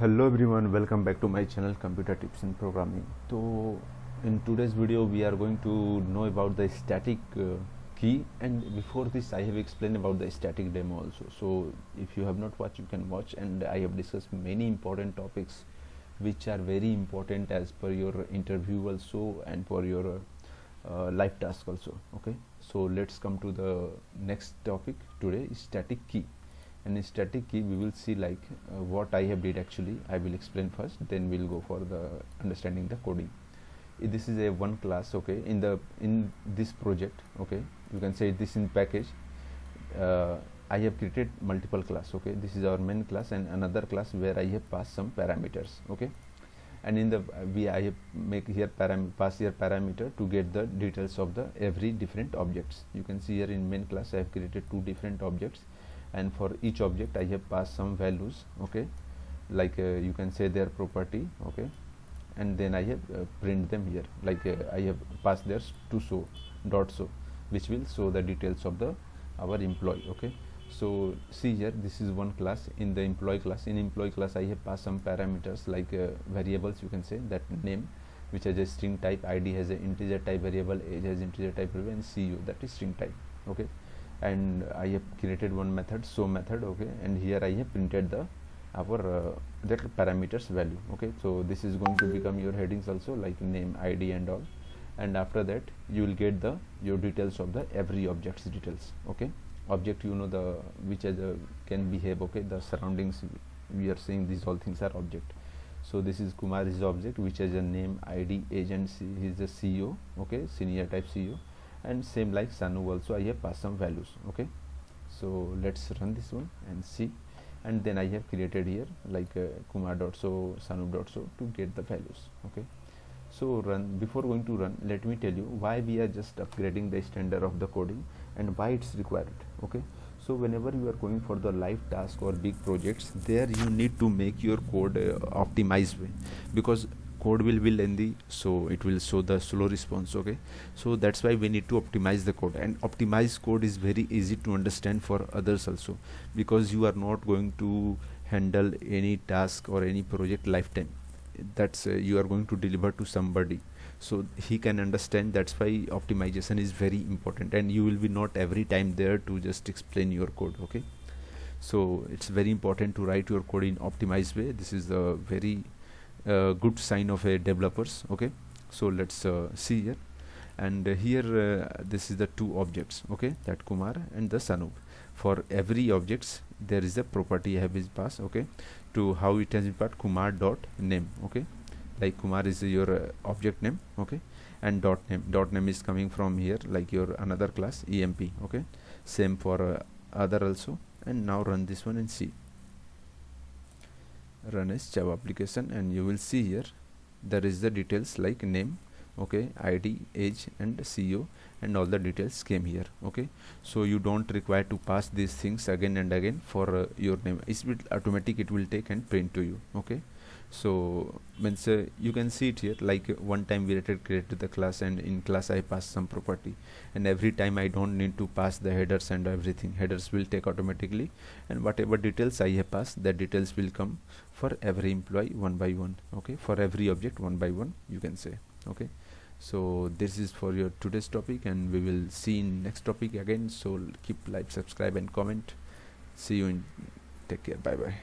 Hello everyone, welcome back to my channel Computer Tips in Programming. So in today's video we are going to know about the static key, and before this I have explained about the static demo also. So if you have not watched, you can watch, and I have discussed many important topics which are very important as per your interview also and for your live task also. Okay, so let's come to the next topic today, static key. And in static key we will see like what I have did. Actually I will explain first, then we'll go for the understanding the coding. This is a one class, okay, in this project. Okay, you can say this in package. I have created multiple class. Okay, this is our main class and another class where I have passed some parameters. Okay, and in the I have make here pass here parameter to get the details of the every different objects. You can see here in main class I have created two different objects, and for each object I have passed some values. Okay, like you can say their property. Okay, and then I have print them here, like I have passed their to .so, which will show the details of the our employee. Okay, so see here, this is one class. In the employee class, I have passed some parameters like variables. You can say that name, which has a string type, id has an integer type variable, age has integer type variable, and cu, that is string type. Okay, and I have created one method, so method. Okay, and here I have printed the our that parameters value. Okay, so this is going to become your headings also, like name, id and all, and after that you will get the your details of the every object's details. Okay, object, you know, the which as a can behave. Okay, the surroundings we are saying these all things are object. So this is Kumar is the object which has a name, id, age, and he is a CEO. Okay, senior type CEO, and same like Sanu also I have passed some values. Okay, so let's run this one and see, and then I have created here like Kumar.So, Sanu.So to get the values. Okay, so run. Before going to run, let me tell you why we are just upgrading the standard of the coding and why it's required. Okay, so whenever you are going for the live task or big projects, there you need to make your code optimized way, because code will be lengthy, so it will show the slow response. Okay, so that's why we need to optimize the code, and optimized code is very easy to understand for others also, because you are not going to handle any task or any project lifetime. That's you are going to deliver to somebody, so he can understand. That's why optimization is very important, and you will be not every time there to just explain your code. Okay, so it's very important to write your code in optimized way. This is a very good sign of a developers. Okay, so let's see here, and here this is the two objects. Okay, that Kumar and the Sanu. For every objects there is a property I have is pass. Okay, to how it has been passed, Kumar dot name. Okay, like Kumar is your object name. Okay, and dot name is coming from here, like your another class emp. Okay, same for other also. And now run this one and see. Run as Java application, and you will see here there is the details like name, okay, id, age, and co, and all the details came here. Okay, so you don't require to pass these things again and again for your name. It's bit automatic, it will take and print to you. Okay, so means you can see it here, like one time we created the class, and in class I pass some property, and every time I don't need to pass the headers and everything. Headers will take automatically, and whatever details I have passed, the details will come for every employee one by one. Okay, for every object one by one, you can say. Okay, so this is for your today's topic, and we will see in next topic again. So keep like, subscribe, and comment. See you in, take care, bye bye.